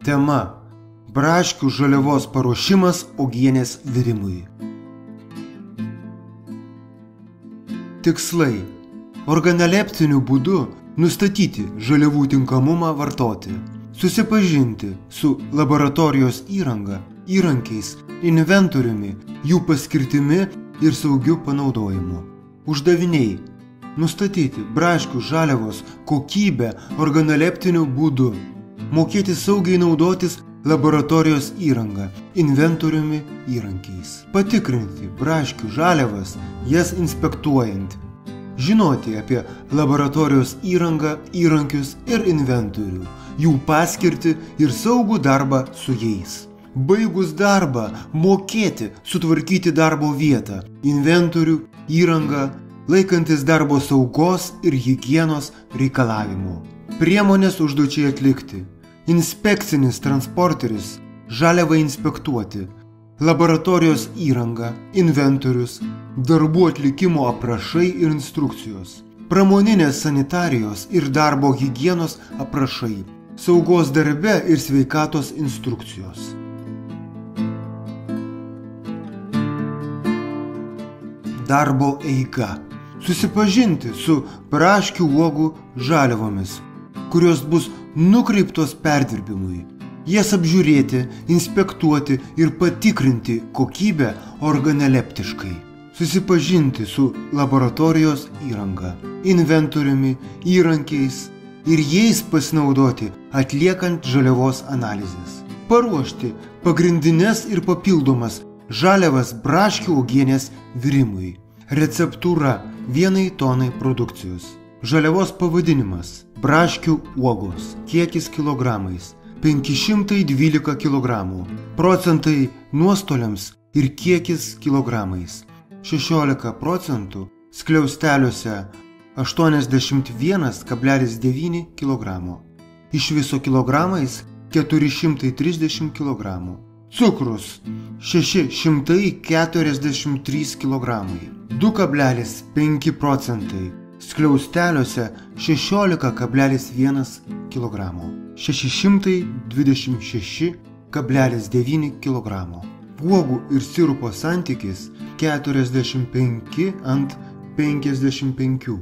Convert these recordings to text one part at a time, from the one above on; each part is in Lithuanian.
Tema: braškių žaliavos paruošimas uogienės virimui. Tikslai: organoleptiniu būdu nustatyti žaliavų tinkamumą vartoti, susipažinti su laboratorijos įranga, įrankiais, inventoriumi, jų paskirtimi ir saugiu panaudojimu. Uždaviniai: nustatyti braškių žaliavos kokybę organoleptiniu būdu, mokėti saugiai naudotis laboratorijos įranga, inventoriumi, įrankiais, patikrinti braškių žaliavas, jas inspektuojant, žinoti apie laboratorijos įrangą, įrankius ir inventorių, jų paskirtį ir saugų darbą su jais. Baigus darbą, mokėti sutvarkyti darbo vietą, inventorių, įrangą, laikantis darbo saugos ir higienos reikalavimų. Priemonės užduočiai atlikti: inspekcinis transporteris, žaliavą inspektuoti, laboratorijos įranga, inventorius, darbų atlikimo aprašai ir instrukcijos, pramoninės sanitarijos ir darbo higienos aprašai, saugos darbe ir sveikatos instrukcijos. Darbo eiga: susipažinti su braškių uogų žaliavomis, kurios bus nukreiptos perdirbimui, jas apžiūrėti, inspektuoti ir patikrinti kokybę organoleptiškai, susipažinti su laboratorijos įranga, inventoriumi, įrankiais ir jais pasinaudoti atliekant žaliavos analizės, paruošti pagrindines ir papildomas žaliavas braškių uogienės virimui. Receptūra 1 tonai produkcijos. Žaliavos pavadinimas: braškių uogos. Kiekis kilogramais: 512 kg. Procentai nuostoliams ir kiekis kilogramais: 16%, skliausteliuose 81,9 kg. Iš viso kilogramais 430 kg. Cukrus 643 kg, 2,5%, skliausteliuose 16,1 kg, 626,9 kg. Uogų ir sirupo santykis 45:55.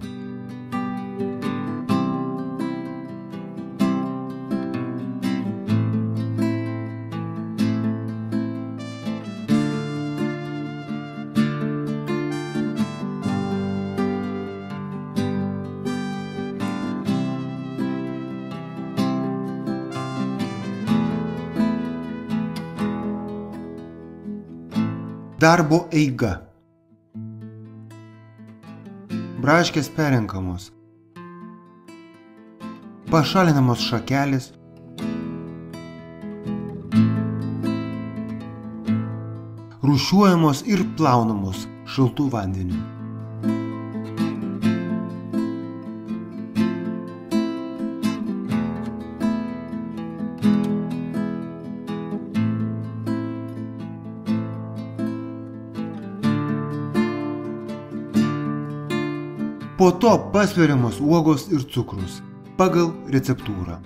Darbo eiga: braškės perrenkamos, pašalinamos šakelės, rūšiuojamos ir plaunamos šaltų vandeniu. Po to pasveriamos uogos ir cukrus pagal receptūrą.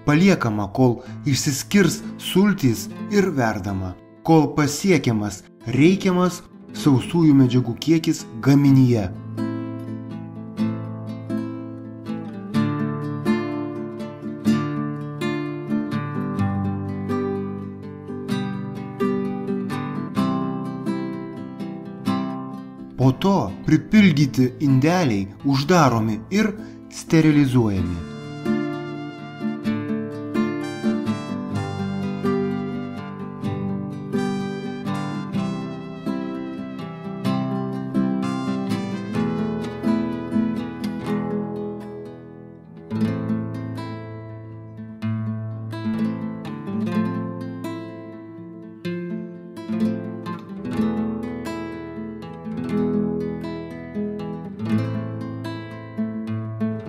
Paliekama, kol išsiskirs sultys ir verdama, kol pasiekiamas reikiamas sausųjų medžiagų kiekis gaminyje. Po to pripildyti indeliai uždaromi ir sterilizuojami.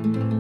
Thank you.